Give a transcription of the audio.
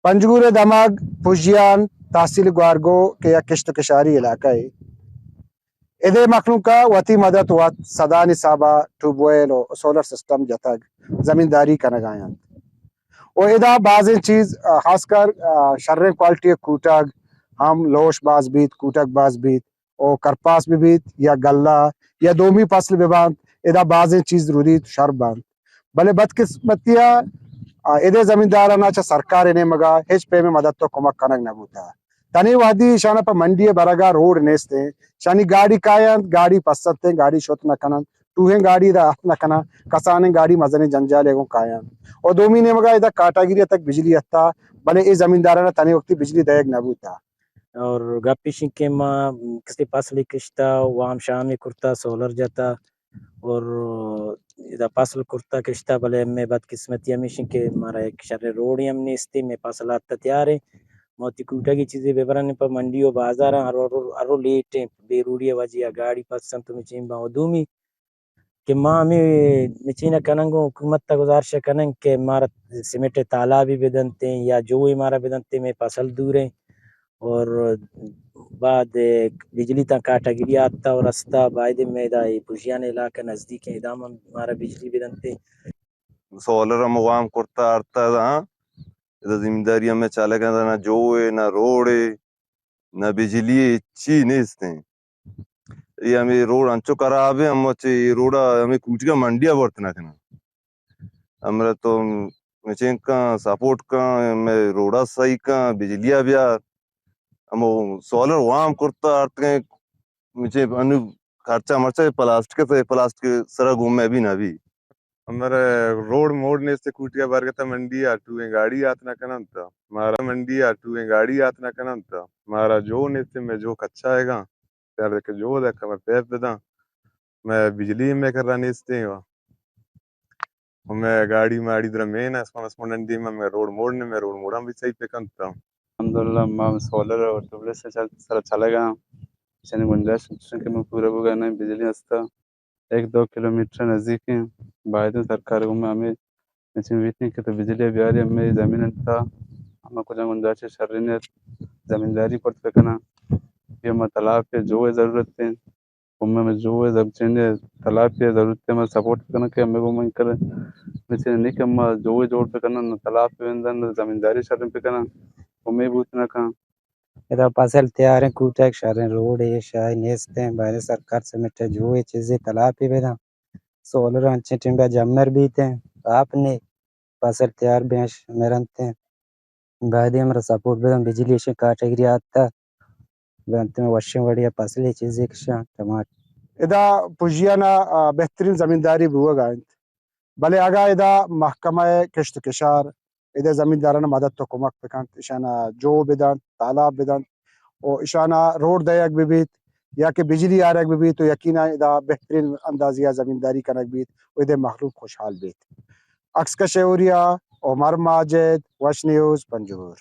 पंजगुर दमाग पुजियान तहसील ग्वारगो के या किश्त कशारी इलाका है इधे मखलूका वती मदद वत सदानी साबा ट्यूबवेल और सोलर सिस्टम जतक जमींदारी कनगायां और इदा बाज़ चीज़ खासकर शर्रे क्वालिटी कूटग हम लोश बाज बीत कूटक बाज बीत और करपास भी बीत या गल्ला या दोमी फसल विभाग इदा बाज़ चीज़ रूदी शर बांध भले बदकिस्मतिया इधे जमींदाराना चा सरकार इन्हें मगा हिच पे में मदद तो कमक कनक नबूता तनी वादी शाना पर मंडी बरगा रोड नेस्ते शानी गाड़ी कायन गाड़ी पसते गाड़ी शोत न कनन टूहे गाड़ी दा न कना कसाने गाड़ी मजने जंजाल एगो कायन और दो महीने मगा इधर काटागिरी तक बिजली हत्ता भले इस जमींदाराना तनी वक्ती बिजली दयक नबूता और गप्पी शिंके माँ किसी पासली किश्ता वाम शामी कुर्ता सोलर जाता और इधर पासल कुर्ता किश्ता भले में बदकिस्मती हमें शिंके मारा एक शर्रे रोड ही हमने इस्ते में पासला तैयार है मोती कूटा की चीजें बेबरन पर मंडी और बाजार अरो लेट बेरूडी वजिया गाड़ी पसंद तुम्हें चिंबा ओदूमी कि माँ हमें मिचीना कनंगो हुकूमत तक गुजारिश कनंग के मारा सीमेंट ताला भी बेदनते या जो ही मारा बेदनते में फसल दूर है और बाद बिजली तक काटागिरी आता और रास्ता बायदे में पुशियान इलाका नजदीक है इदाम हमारा बिजली बेदनते सोलर मुगाम कुर्ता अर्ता इधर जिम्मेदारी में चाले गया ना जो है ना रोड है ना बिजली ची नेस्ते ये हमें रोड अंचो खराब है हम अच्छे रोड हमें कुछ का मंडिया बर्तना करना हमरा तो मचें का सपोर्ट का मैं रोड़ा सही का बिजलिया भी हम सोलर वाम कुर्ता अर्थ के मुझे अनु खर्चा मर्चा प्लास्टिक सरा घूमे भी ना भी हमारे रोड मोड़ने से कुटिया बार के मंडी आटू गाड़ी आतना कनंता मारा मंडी आटू गाड़ी आतना कनंता मारा जो नेते में जो कच्चा हैगा त्यार के जो देखा मैं पैप देदा मैं बिजली में कर रहा नेस्ते हो मैं गाड़ी माड़ी इधर मेन है स्पॉन्डी में मैं रोड मोड़ने में रोड मोड़ा भी सही पे कंता अल्हम्दुलिल्लाह मैं सोलर और ट्यूबलेस से चलेगा चने गुंजाइश के मैं पूरा होगा नहीं बिजली हस्ता 1-2 किलोमीटर नज़दीक है बाद सरकार को हमें इतनी कि तो बिजली भी आ रही हमें ज़मीन था हमें कुछ गुंजाइश शर्रीने ज़मींदारी पर करना ये हमें तालाब पे जो है ज़रूरत है हमें जो है जब चेंजे तालाब पे ज़रूरत है हमें सपोर्ट करना कि हमें को मन करे वैसे नहीं कि हम जो है जोड़ पे करना न तालाब पे अंदर ज़मींदारी शर्रीन पे करना हमें भी उतना का इधर पासल तैयार है कूटा एक शहर रोड है शाय नेस्ते हैं बाहर सरकार से मिटे जो ये चीजें तालाब पे बेदा सोलर अच्छे टिंबा जमर भी थे आपने पासल तैयार बेंच मेरनते हैं बाद हमारा सपोर्ट बेदा बिजली से काटेगिरी आता बनते में वशिंग बढ़िया पासल चीजें किशा टमाटर इदा पुजियाना बेहतरीन जमींदारी बुआ भले आगा इदा महकमा किश्त किशार इधर जमींदाराना मदद तो कुमक पेकांत इशाना जो बिदन तालाब बिदन और इशाना रोड दयक भी बीत या कि बिजली आ रहा भी तो यकीना इदा बेहतरीन अंदाजिया जमींदारी कनक बीत और इधर मखलूक खुशहाल बीत अक्स का शेवरिया उमर माजिद वश न्यूज़ पंजगुर।